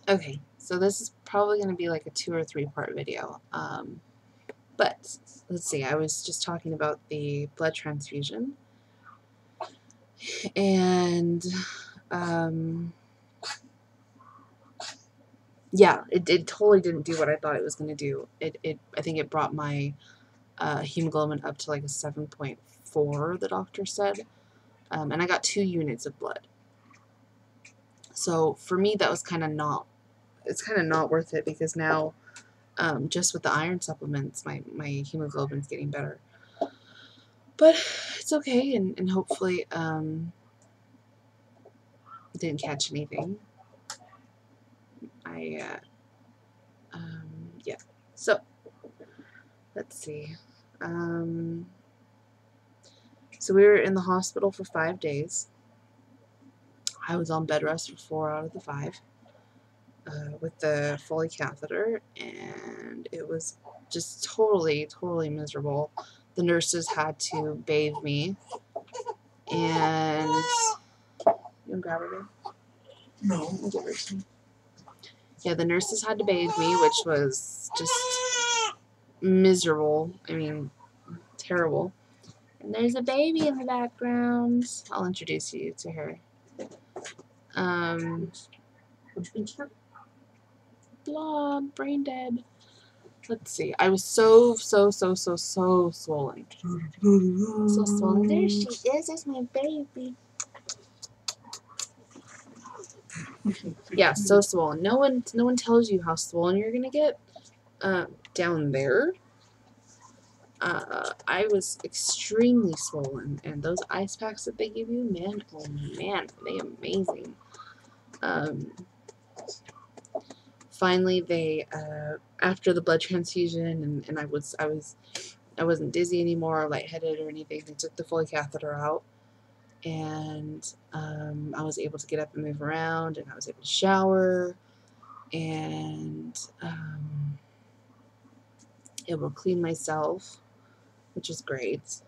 Okay, so this is probably going to be like a 2 or 3 part video. But let's see, I was just talking about the blood transfusion. And yeah, it totally didn't do what I thought it was going to do. I think it brought my hemoglobin up to like a 7.4, the doctor said. And I got 2 units of blood. So for me, that was kind of not, it's kind of not worth it, because now just with the iron supplements, my hemoglobin's getting better. But it's okay, and hopefully didn't catch anything. Yeah. So let's see. So we were in the hospital for 5 days. I was on bed rest for 4 out of the 5 with the Foley catheter, and it was just totally miserable. The nurses had to bathe me, and you want to grab her, babe? No. I'll give her some. Yeah, the nurses had to bathe me, which was just miserable. I mean, terrible. And there's a baby in the background. I'll introduce you to her. Blog, brain dead. Let's see. I was so swollen. So swollen. There she is. That's my baby. Yeah, so swollen. No one tells you how swollen you're gonna get. Down there, I was extremely swollen, and those ice packs that they give you, man, oh man, they amazing. Finally, they after the blood transfusion, and I wasn't dizzy anymore or lightheaded or anything. They took the Foley catheter out, and I was able to get up and move around, and I was able to shower, and able to clean myself, which is great.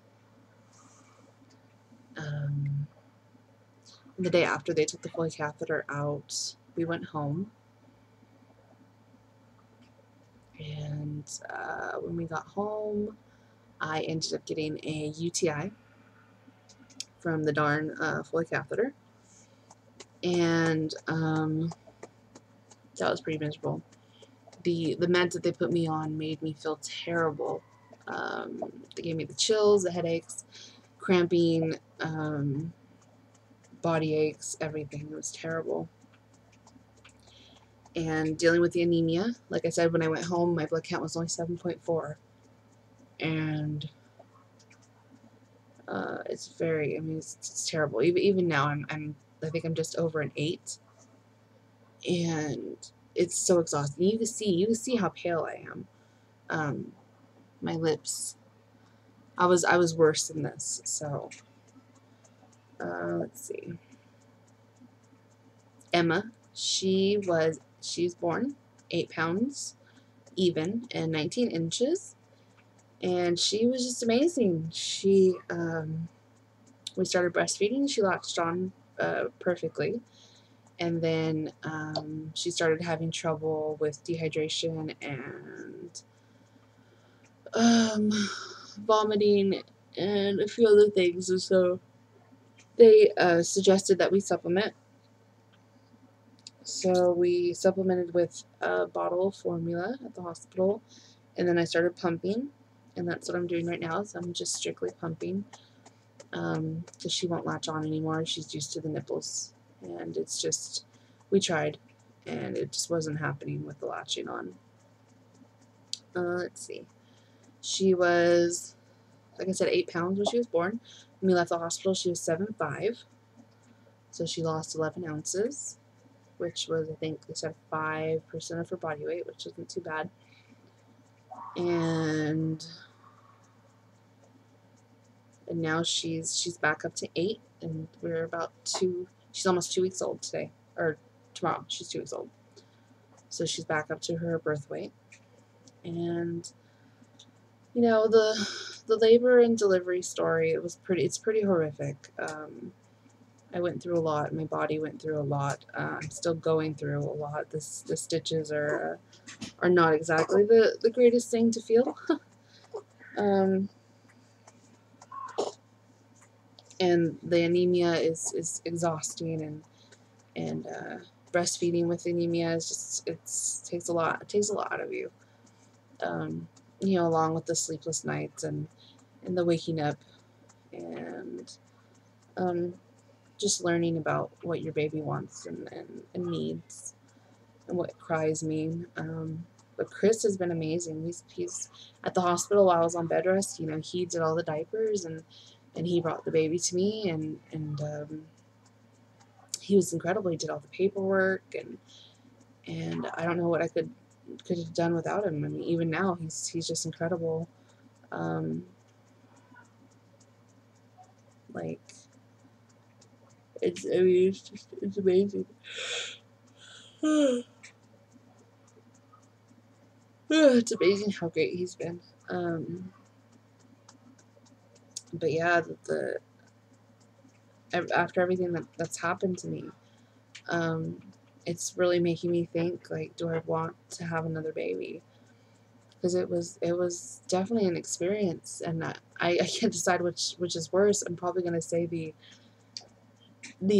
The day after they took the Foley catheter out, we went home, and when we got home, I ended up getting a UTI from the darn Foley catheter, and that was pretty miserable. The meds that they put me on made me feel terrible. They gave me the chills, the headaches, cramping, body aches, everything. It was terrible. And dealing with the anemia, like I said, when I went home, my blood count was only 7.4, and it's very, I mean, it's terrible. Even now, I think I'm just over an 8, and it's so exhausting. You can see how pale I am. My lips. I was worse than this. So let's see. Emma, she's born 8 pounds even and 19 inches, and she was just amazing. She we started breastfeeding. She latched on perfectly. And then she started having trouble with dehydration and vomiting and a few other things. And so they suggested that we supplement. So we supplemented with a bottle of formula at the hospital. And then I started pumping. And that's what I'm doing right now. So I'm just strictly pumping. Because she won't latch on anymore. She's used to the nipples. And it's just, we tried, and it just wasn't happening with the latching on. Let's see. She was, like I said, 8 pounds when she was born. When we left the hospital, she was 7'5". So she lost 11 ounces, which was, I think they said 5% of her body weight, which isn't too bad. And now she's back up to 8, and we're about 2. She's almost 2 weeks old today, or tomorrow. She's 2 weeks old, so she's back up to her birth weight. And you know, the labor and delivery story, it's pretty horrific. I went through a lot. My body went through a lot. I'm still going through a lot. The stitches are not exactly the greatest thing to feel. And the anemia is exhausting, and breastfeeding with anemia is just it takes a lot. It takes a lot out of you. You know, along with the sleepless nights and the waking up and just learning about what your baby wants and needs and what cries mean. But Chris has been amazing. He's at the hospital while I was on bed rest. You know, he did all the diapers and he brought the baby to me and he was incredible. He did all the paperwork and I don't know what I could have done without him. I mean, even now he's just incredible. Like it's amazing. It's amazing how great he's been. But yeah, after everything that's happened to me, it's really making me think, like, do I want to have another baby? Because it was definitely an experience, and I can't decide which is worse. I'm probably gonna say the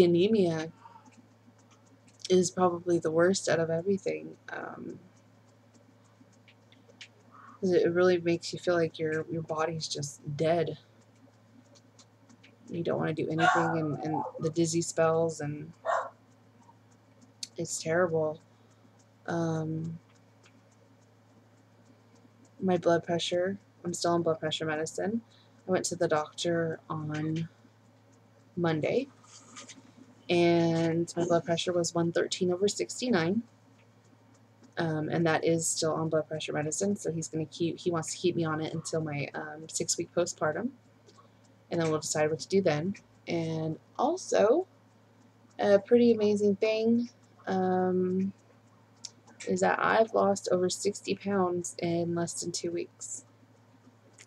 anemia is probably the worst out of everything. It really makes you feel like your body's just dead. You don't want to do anything, and the dizzy spells, and it's terrible. My blood pressure, I'm still on blood pressure medicine. I went to the doctor on Monday, and my blood pressure was 113/69. And that is still on blood pressure medicine, so he wants to keep me on it until my 6-week postpartum, and then we'll decide what to do then. And also, a pretty amazing thing is that I've lost over 60 pounds in less than 2 weeks.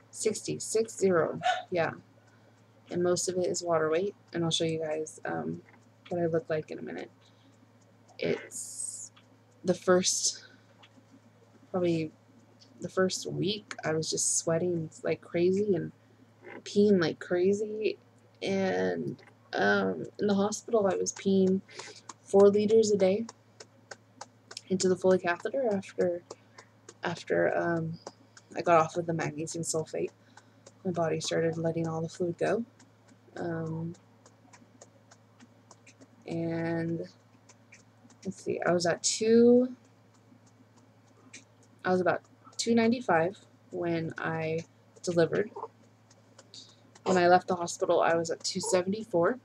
60, yeah. And most of it is water weight, and I'll show you guys what I look like in a minute. It's probably the first week I was just sweating like crazy and peeing like crazy, and in the hospital I was peeing 4 liters a day into the Foley catheter after I got off of the magnesium sulfate. My body started letting all the fluid go, and let's see, I was about 295 when I delivered. When I left the hospital, I was at 274.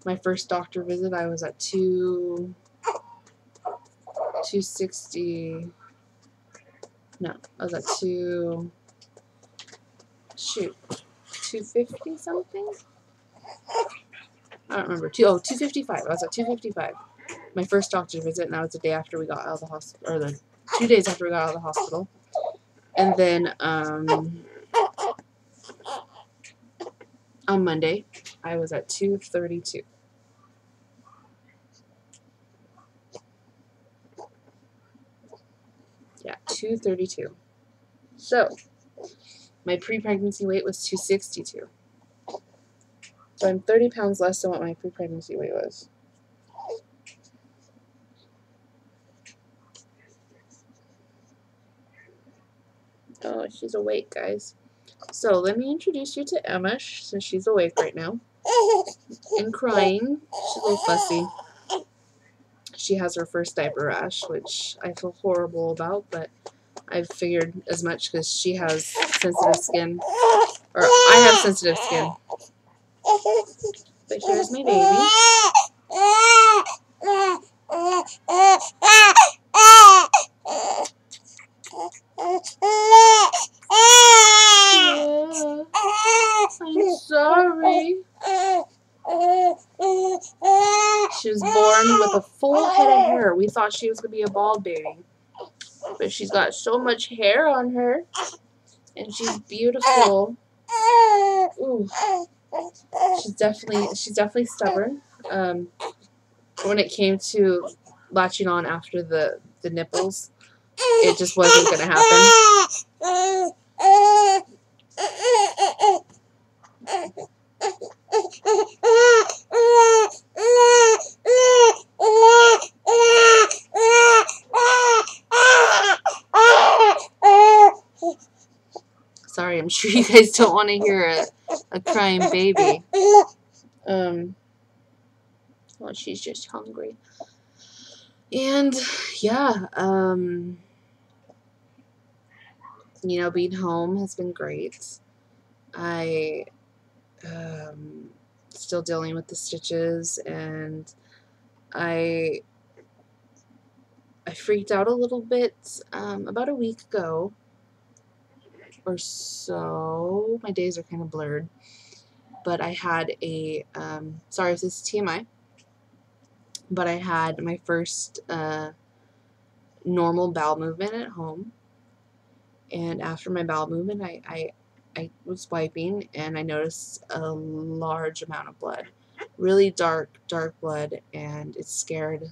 My first doctor visit, I was at 260. No, I was at 250 something? I don't remember. 255. I was at 255. My first doctor visit, and that was the day after we got out of the hospital, or the 2 days after we got out of the hospital. And then on Monday, I was at 232. Yeah, 232. So, my pre-pregnancy weight was 262. So I'm 30 pounds less than what my pre-pregnancy weight was. Oh, she's awake, guys. So let me introduce you to Emma, since she's awake right now and crying. She's a little fussy. She has her first diaper rash, which I feel horrible about, but I've figured as much because she has sensitive skin, or I have sensitive skin. But here's my baby. I'm sorry. She was born with a full head of hair. We thought she was going to be a bald baby, but she's got so much hair on her, and she's beautiful. Ooh. she's definitely stubborn. When it came to latching on after the nipples, it just wasn't going to happen. Sorry, I'm sure you guys don't want to hear a crying baby. Well, she's just hungry. And yeah, you know, being home has been great. I still dealing with the stitches, and I freaked out a little bit about a week ago or so. My days are kind of blurred, but I had a sorry if this is TMI, but I had my first normal bowel movement at home, and after my bowel movement, I was wiping, and I noticed a large amount of blood, really dark blood, and it scared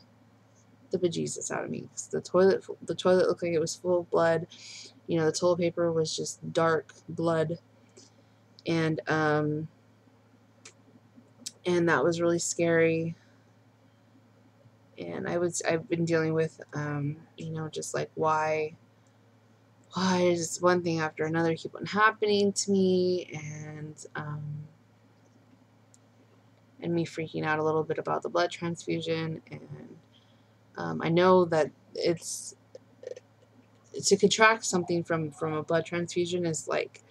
the bejesus out of me. The toilet looked like it was full of blood. You know, the toilet paper was just dark blood, and that was really scary. And I've been dealing with you know, just like why does one thing after another keep on happening to me, and me freaking out a little bit about the blood transfusion. And I know that it's to contract something from a blood transfusion is like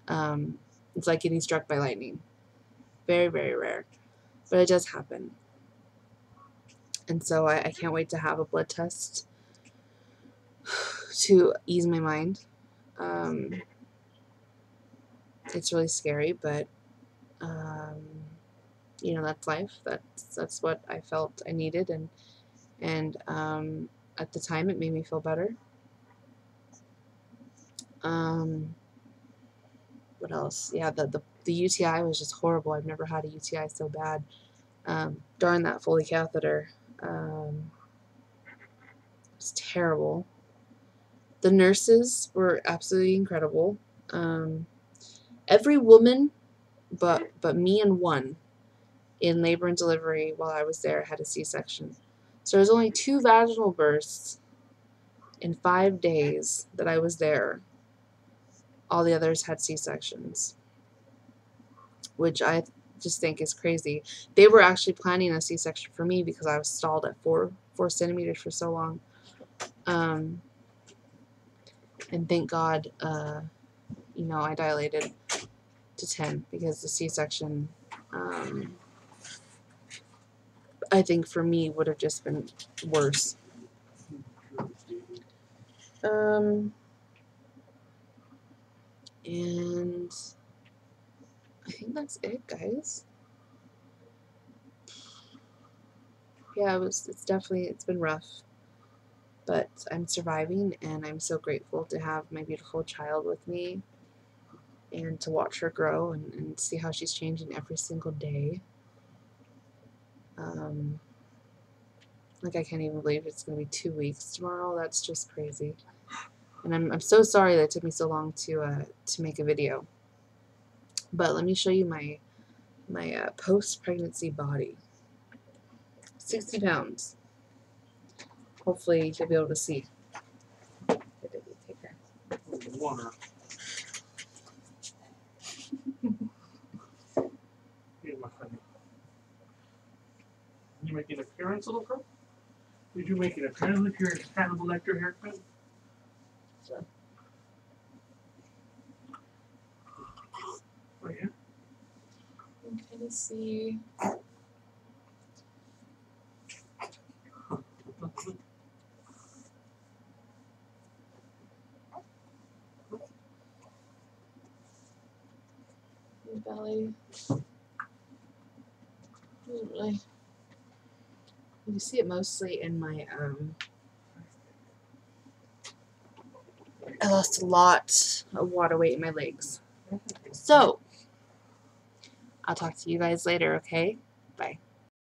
it's like getting struck by lightning. Very, very rare, but it does happen. And so I can't wait to have a blood test to ease my mind. It's really scary, but you know, that's life. That's what I felt I needed, and at the time it made me feel better. What else? Yeah, the UTI was just horrible. I've never had a UTI so bad. During that Foley catheter, it was terrible. The nurses were absolutely incredible. Every woman but me and one in labor and delivery while I was there had a C-section. So there's only 2 vaginal births in 5 days that I was there. All the others had C-sections, which I just think is crazy. They were actually planning a C-section for me because I was stalled at 4 centimeters for so long. And thank God, you know, I dilated to 10 because the C-section, I think for me would have just been worse. And I think that's it, guys. Yeah, it's been rough, but I'm surviving, and I'm so grateful to have my beautiful child with me and to watch her grow and see how she's changing every single day. Like, I can't even believe it's going to be 2 weeks tomorrow. That's just crazy. And I'm so sorry that it took me so long to make a video. But let me show you my post-pregnancy body. 60 pounds. Hopefully you'll be able to see. Take care. You make an appearance, little girl? Did you make an appearance with your Hannibal Lecter haircut? So. Oh, yeah? I'm kind of see. Your belly. Doesn't really. You see it mostly in my I lost a lot of water weight in my legs. So I'll talk to you guys later, okay? Bye.